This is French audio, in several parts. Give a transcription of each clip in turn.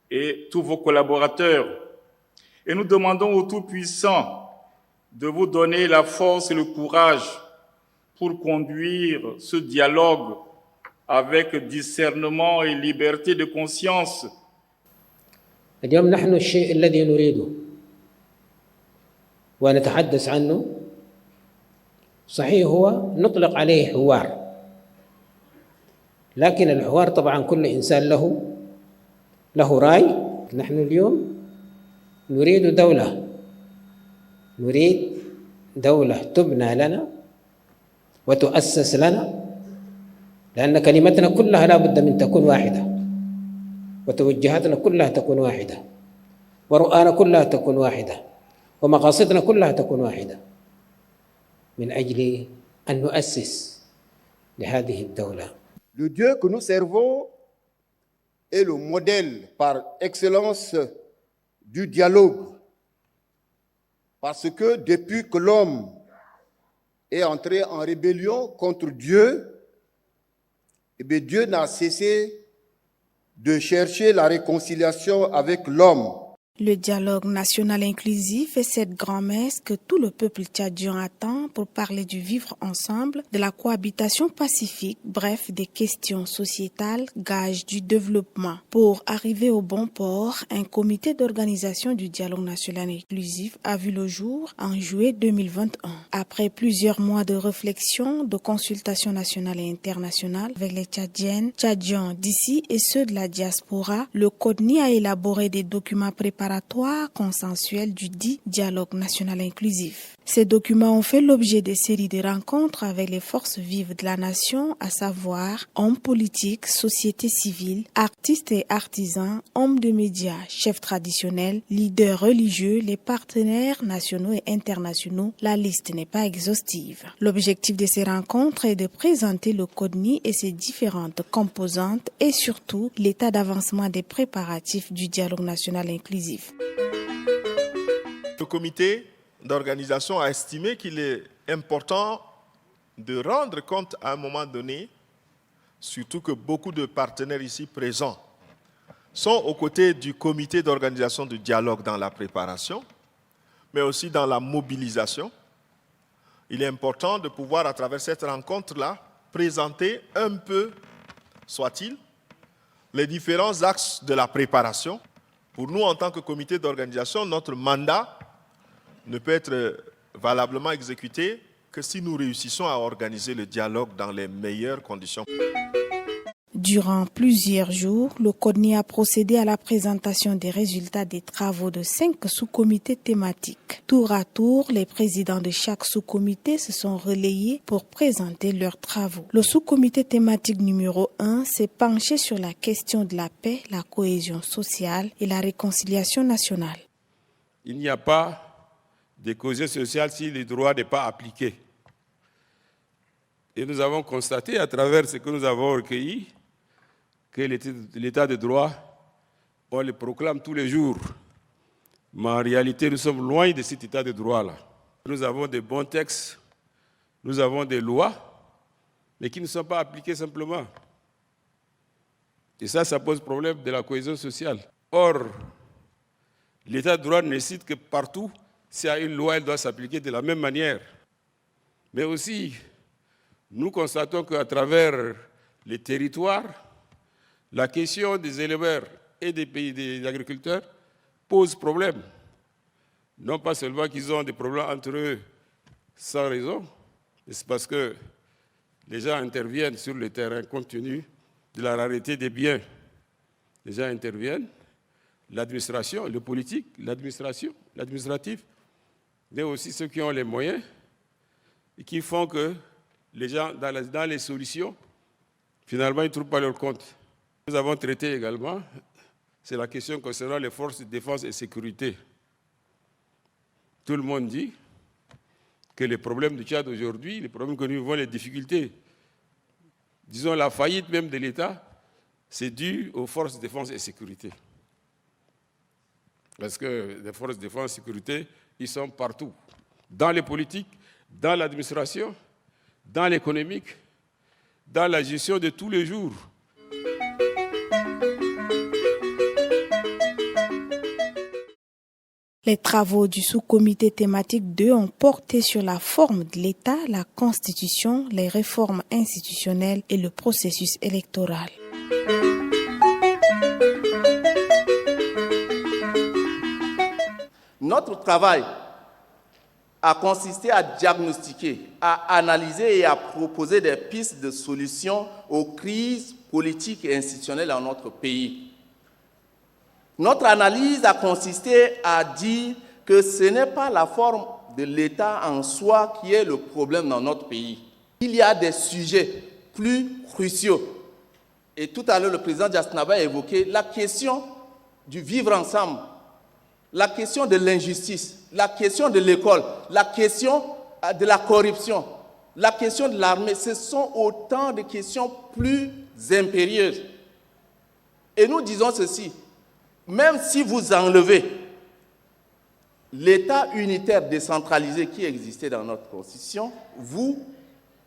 et tous vos collaborateurs. Et nous demandons au Tout-Puissant de vous donner la force et le courage pour conduire ce dialogue avec discernement et liberté de conscience. اليوم نحن الشيء الذي نريده ونتحدث عنه صحيح هو نطلق عليه حوار، لكن الحوار طبعا كل إنسان له رأي. نحن اليوم نريد دولة تبنى لنا وتؤسس لنا، لأن كلمتنا كلها لا بد من تكون واحدة، وتوجهاتنا كلها تكون واحدة، ورؤانا كلها تكون واحدة، ومقاصدنا كلها تكون واحدة، من أجل أن نؤسس لهذه الدولة. Le Dieu que nous servons est le modèle par excellence du dialogue, parce que depuis que l'homme est entré en rébellion contre Dieu, eh bien Dieu n'a cessé de chercher la réconciliation avec l'homme. Le dialogue national inclusif est cette grand-messe que tout le peuple tchadien attend pour parler du vivre ensemble, de la cohabitation pacifique, bref, des questions sociétales, gage du développement. Pour arriver au bon port, un comité d'organisation du dialogue national inclusif a vu le jour en juillet 2021. Après plusieurs mois de réflexion, de consultation nationale et internationale avec les Tchadiens d'ici et ceux de la diaspora, le CODNI a élaboré des documents préparatoires consensuel du dit dialogue national inclusif. Ces documents ont fait l'objet de séries de rencontres avec les forces vives de la nation, à savoir hommes politiques, société civile, artistes et artisans, hommes de médias, chefs traditionnels, leaders religieux, les partenaires nationaux et internationaux. La liste n'est pas exhaustive. L'objectif de ces rencontres est de présenter le CODNI et ses différentes composantes et surtout l'état d'avancement des préparatifs du dialogue national inclusif. Le comité d'organisation a estimé qu'il est important de rendre compte à un moment donné, surtout que beaucoup de partenaires ici présents sont aux côtés du comité d'organisation du dialogue dans la préparation, mais aussi dans la mobilisation. Il est important de pouvoir, à travers cette rencontre-là, présenter un peu, soit-il, les différents axes de la préparation. Pour nous, en tant que comité d'organisation, notre mandat ne peut être valablement exécuté que si nous réussissons à organiser le dialogue dans les meilleures conditions. Durant plusieurs jours, le CODNI a procédé à la présentation des résultats des travaux de 5 sous-comités thématiques. Tour à tour, les présidents de chaque sous-comité se sont relayés pour présenter leurs travaux. Le sous-comité thématique numéro 1 s'est penché sur la question de la paix, la cohésion sociale et la réconciliation nationale. Il n'y a pas de cohésion sociale si le droit n'est pas appliqué. Et nous avons constaté à travers ce que nous avons recueilli que l'état de droit, on le proclame tous les jours. Mais en réalité, nous sommes loin de cet état de droit-là. Nous avons des bons textes, nous avons des lois, mais qui ne sont pas appliquées simplement. Et ça pose problème de la cohésion sociale. Or, l'état de droit nécessite que partout, s'il y a une loi, elle doit s'appliquer de la même manière. Mais aussi, nous constatons qu'à travers les territoires, la question des éleveurs et des agriculteurs pose problème. Non pas seulement qu'ils ont des problèmes entre eux sans raison, mais c'est parce que les gens interviennent sur le terrain compte tenu de la rareté des biens. Les gens interviennent, l'administration, le politique, l'administratif, mais aussi ceux qui ont les moyens et qui font que les gens, dans les solutions, finalement, ils ne trouvent pas leur compte. Nous avons traité également, c'est la question concernant les forces de défense et sécurité. Tout le monde dit que les problèmes du Tchad aujourd'hui, les problèmes que nous vivons, les difficultés, disons la faillite même de l'État, c'est dû aux forces de défense et sécurité. Parce que les forces de défense et sécurité, ils sont partout. Dans les politiques, dans l'administration, dans l'économique, dans la gestion de tous les jours. Les travaux du sous-comité thématique 2 ont porté sur la forme de l'État, la Constitution, les réformes institutionnelles et le processus électoral. Notre travail a consisté à diagnostiquer, à analyser et à proposer des pistes de solutions aux crises politiques et institutionnelles dans notre pays. Notre analyse a consisté à dire que ce n'est pas la forme de l'État en soi qui est le problème dans notre pays. Il y a des sujets plus cruciaux. Et tout à l'heure, le président Diasnaba a évoqué la question du vivre ensemble, la question de l'injustice, la question de l'école, la question de la corruption, la question de l'armée. Ce sont autant de questions plus impérieuses. Et nous disons ceci, même si vous enlevez l'État unitaire décentralisé qui existait dans notre Constitution, vous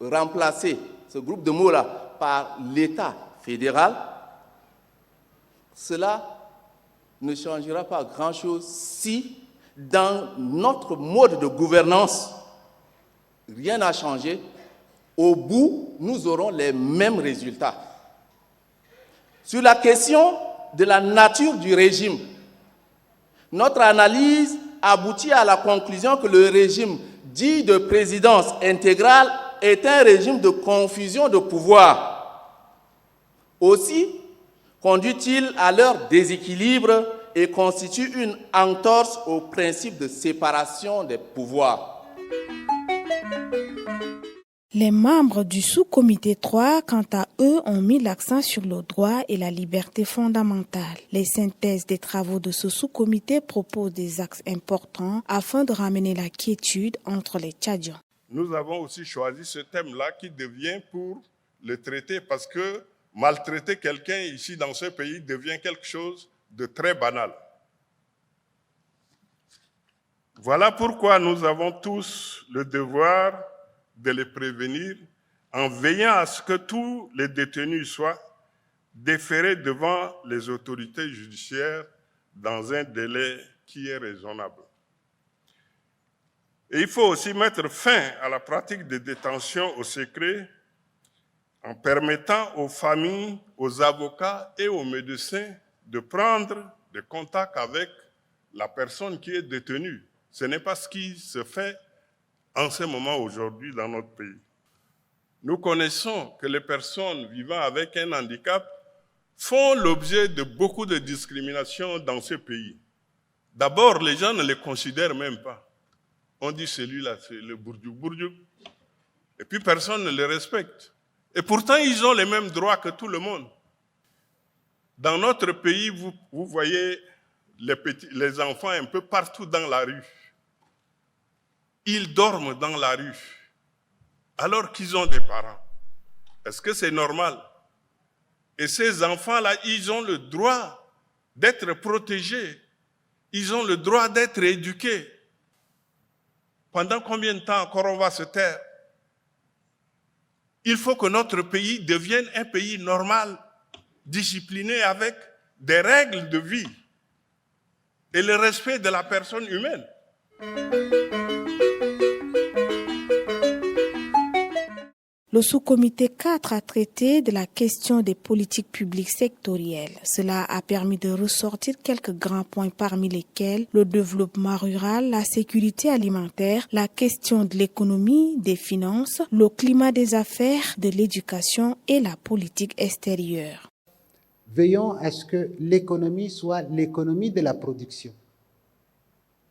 remplacez ce groupe de mots-là par l'État fédéral, cela ne changera pas grand-chose si, dans notre mode de gouvernance, rien n'a changé. Au bout, nous aurons les mêmes résultats. Sur la question de la nature du régime, notre analyse aboutit à la conclusion que le régime dit de présidence intégrale est un régime de confusion de pouvoir. Aussi, conduit-il à leur déséquilibre et constitue une entorse au principe de séparation des pouvoirs. Les membres du sous-comité 3, quant à eux, ont mis l'accent sur le droit et la liberté fondamentale. Les synthèses des travaux de ce sous-comité proposent des axes importants afin de ramener la quiétude entre les Tchadiens. Nous avons aussi choisi ce thème-là qui devient pour le traiter parce que maltraiter quelqu'un ici dans ce pays devient quelque chose de très banal. Voilà pourquoi nous avons tous le devoir de les prévenir en veillant à ce que tous les détenus soient déférés devant les autorités judiciaires dans un délai qui est raisonnable. Et il faut aussi mettre fin à la pratique de détention au secret en permettant aux familles, aux avocats et aux médecins de prendre des contacts avec la personne qui est détenue. Ce n'est pas ce qui se fait en ce moment aujourd'hui dans notre pays. Nous connaissons que les personnes vivant avec un handicap font l'objet de beaucoup de discriminations dans ce pays. D'abord, les gens ne les considèrent même pas. On dit celui-là, c'est le bourdieu. Et puis personne ne les respecte. Et pourtant, ils ont les mêmes droits que tout le monde. Dans notre pays, vous voyez les enfants un peu partout dans la rue. Ils dorment dans la rue, alors qu'ils ont des parents. Est-ce que c'est normal? Et ces enfants-là, ils ont le droit d'être protégés. Ils ont le droit d'être éduqués. Pendant combien de temps encore on va se taire? Il faut que notre pays devienne un pays normal, discipliné avec des règles de vie et le respect de la personne humaine. Le sous-comité 4 a traité de la question des politiques publiques sectorielles. Cela a permis de ressortir quelques grands points parmi lesquels le développement rural, la sécurité alimentaire, la question de l'économie, des finances, le climat des affaires, de l'éducation et la politique extérieure. Veillons à ce que l'économie soit l'économie de la production,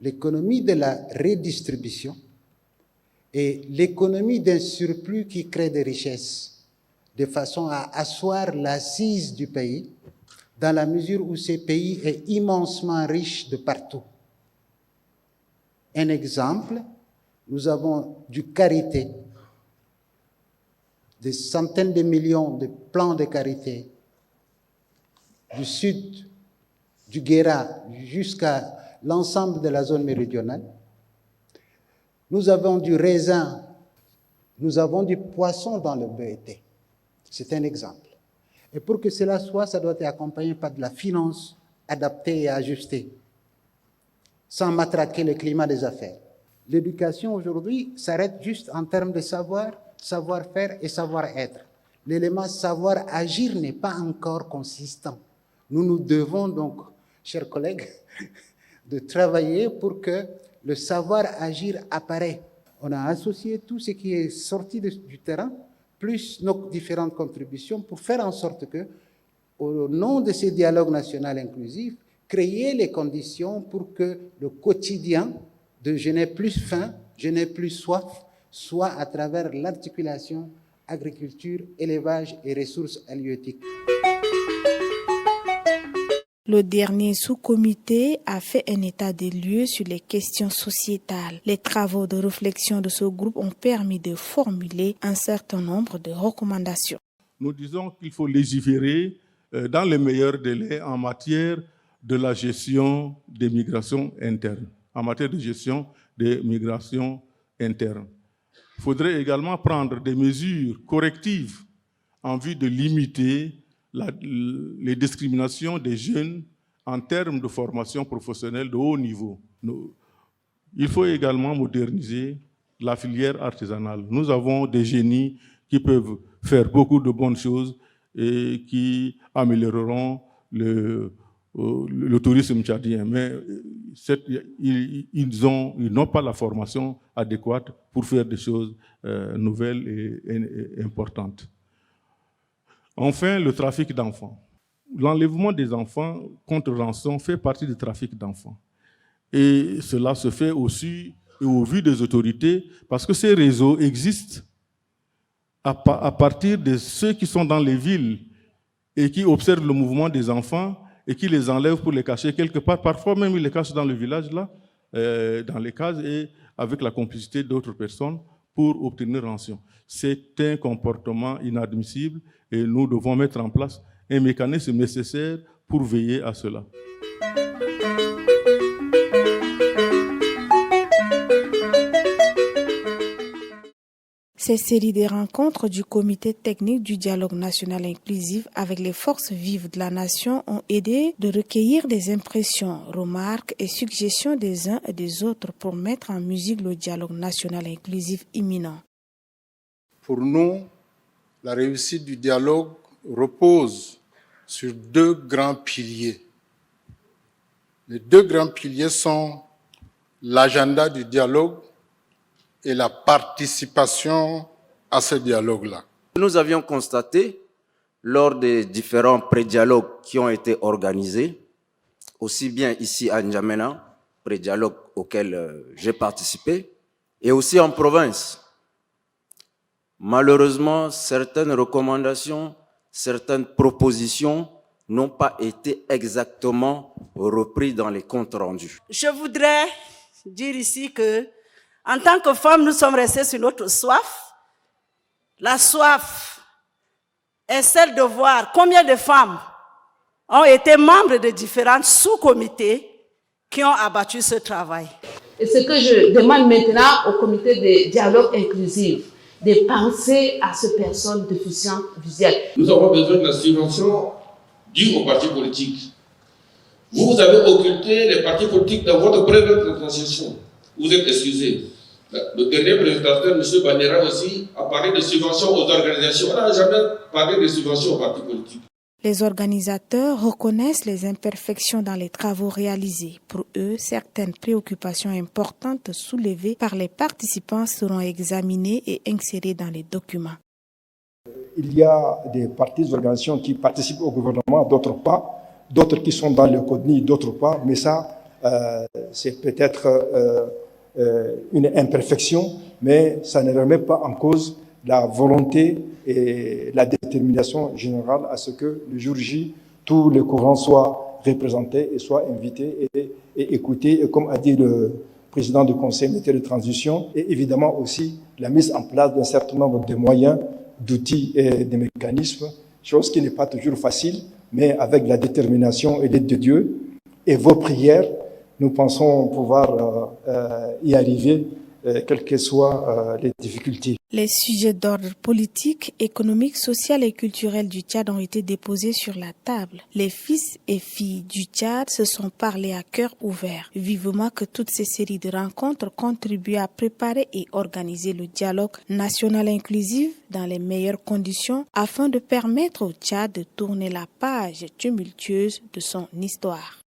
l'économie de la redistribution, et l'économie d'un surplus qui crée des richesses, de façon à asseoir l'assise du pays, dans la mesure où ce pays est immensement riche de partout. Un exemple, nous avons du karité, des centaines de millions de plants de karité, du sud, du Guéra, jusqu'à l'ensemble de la zone méridionale. Nous avons du raisin, nous avons du poisson dans le BET. C'est un exemple. Et pour que cela soit, ça doit être accompagné par de la finance adaptée et ajustée. sans matraquer le climat des affaires. L'éducation aujourd'hui s'arrête juste en termes de savoir, savoir-faire et savoir-être. L'élément savoir-agir n'est pas encore consistant. Nous devons donc, chers collègues, de travailler pour que le savoir-agir apparaît. On a associé tout ce qui est sorti du terrain, plus nos différentes contributions, pour faire en sorte que, au nom de ces dialogues nationaux inclusifs, créer les conditions pour que le quotidien de « je n'ai plus faim, je n'ai plus soif » soit à travers l'articulation agriculture, élevage et ressources halieutiques. Le dernier sous-comité a fait un état des lieux sur les questions sociétales. Les travaux de réflexion de ce groupe ont permis de formuler un certain nombre de recommandations. Nous disons qu'il faut légiférer dans les meilleurs délais en matière de la gestion des migrations internes. En matière de gestion des migrations internes. Il faudrait également prendre des mesures correctives en vue de limiter les discriminations des jeunes en termes de formation professionnelle de haut niveau. Il faut également moderniser la filière artisanale. Nous avons des génies qui peuvent faire beaucoup de bonnes choses et qui amélioreront le tourisme tchadien, mais ils n'ont pas la formation adéquate pour faire des choses nouvelles et importantes. Enfin, le trafic d'enfants. L'enlèvement des enfants contre rançon fait partie du trafic d'enfants. Et cela se fait aussi au vu des autorités parce que ces réseaux existent à partir de ceux qui sont dans les villes et qui observent le mouvement des enfants et qui les enlèvent pour les cacher quelque part. Parfois même, ils les cachent dans le village, là, dans les cases, et avec la complicité d'autres personnes pour obtenir rançon. C'est un comportement inadmissible et nous devons mettre en place un mécanisme nécessaire pour veiller à cela. Cette série de rencontres du comité technique du dialogue national inclusif avec les forces vives de la nation ont aidé de recueillir des impressions, remarques et suggestions des uns et des autres pour mettre en musique le dialogue national inclusif imminent. Pour nous, la réussite du dialogue repose sur deux grands piliers. Les deux grands piliers sont l'agenda du dialogue et la participation à ce dialogue-là. Nous avions constaté, lors des différents pré-dialogues qui ont été organisés, aussi bien ici à N'Djamena, pré-dialogue auquel j'ai participé, et aussi en province, malheureusement, certaines recommandations, certaines propositions n'ont pas été exactement reprises dans les comptes rendus. Je voudrais dire ici que, en tant que femmes, nous sommes restés sur notre soif. La soif est celle de voir combien de femmes ont été membres de différents sous-comités qui ont abattu ce travail. Et ce que je demande maintenant au comité de dialogue inclusif, de penser à ces personnes déficientes visuelles. Nous avons besoin de la subvention due aux partis politiques. Vous avez occulté les partis politiques dans votre première présentation. Vous êtes excusés. Le dernier présentateur, M. Banera aussi, a parlé de subventions aux organisations. On n'a jamais parlé de subventions aux partis politiques. Les organisateurs reconnaissent les imperfections dans les travaux réalisés. Pour eux, certaines préoccupations importantes soulevées par les participants seront examinées et insérées dans les documents. Il y a des partis, des organisations qui participent au gouvernement, d'autres pas, d'autres qui sont dans le CODNI, d'autres pas, mais ça, c'est peut-être une imperfection, mais ça ne remet pas en cause la volonté et la détermination générale à ce que le jour J, tous les courants soient représentés et soient invités et écoutés. Et comme a dit le président du Conseil militaire de transition, et évidemment aussi la mise en place d'un certain nombre de moyens, d'outils et de mécanismes, chose qui n'est pas toujours facile, mais avec la détermination et l'aide de Dieu et vos prières, nous pensons pouvoir y arriver quelles que soient les difficultés. Les sujets d'ordre politique, économique, social et culturel du Tchad ont été déposés sur la table. Les fils et filles du Tchad se sont parlé à cœur ouvert. Vivement que toutes ces séries de rencontres contribuent à préparer et organiser le dialogue national inclusif dans les meilleures conditions afin de permettre au Tchad de tourner la page tumultueuse de son histoire.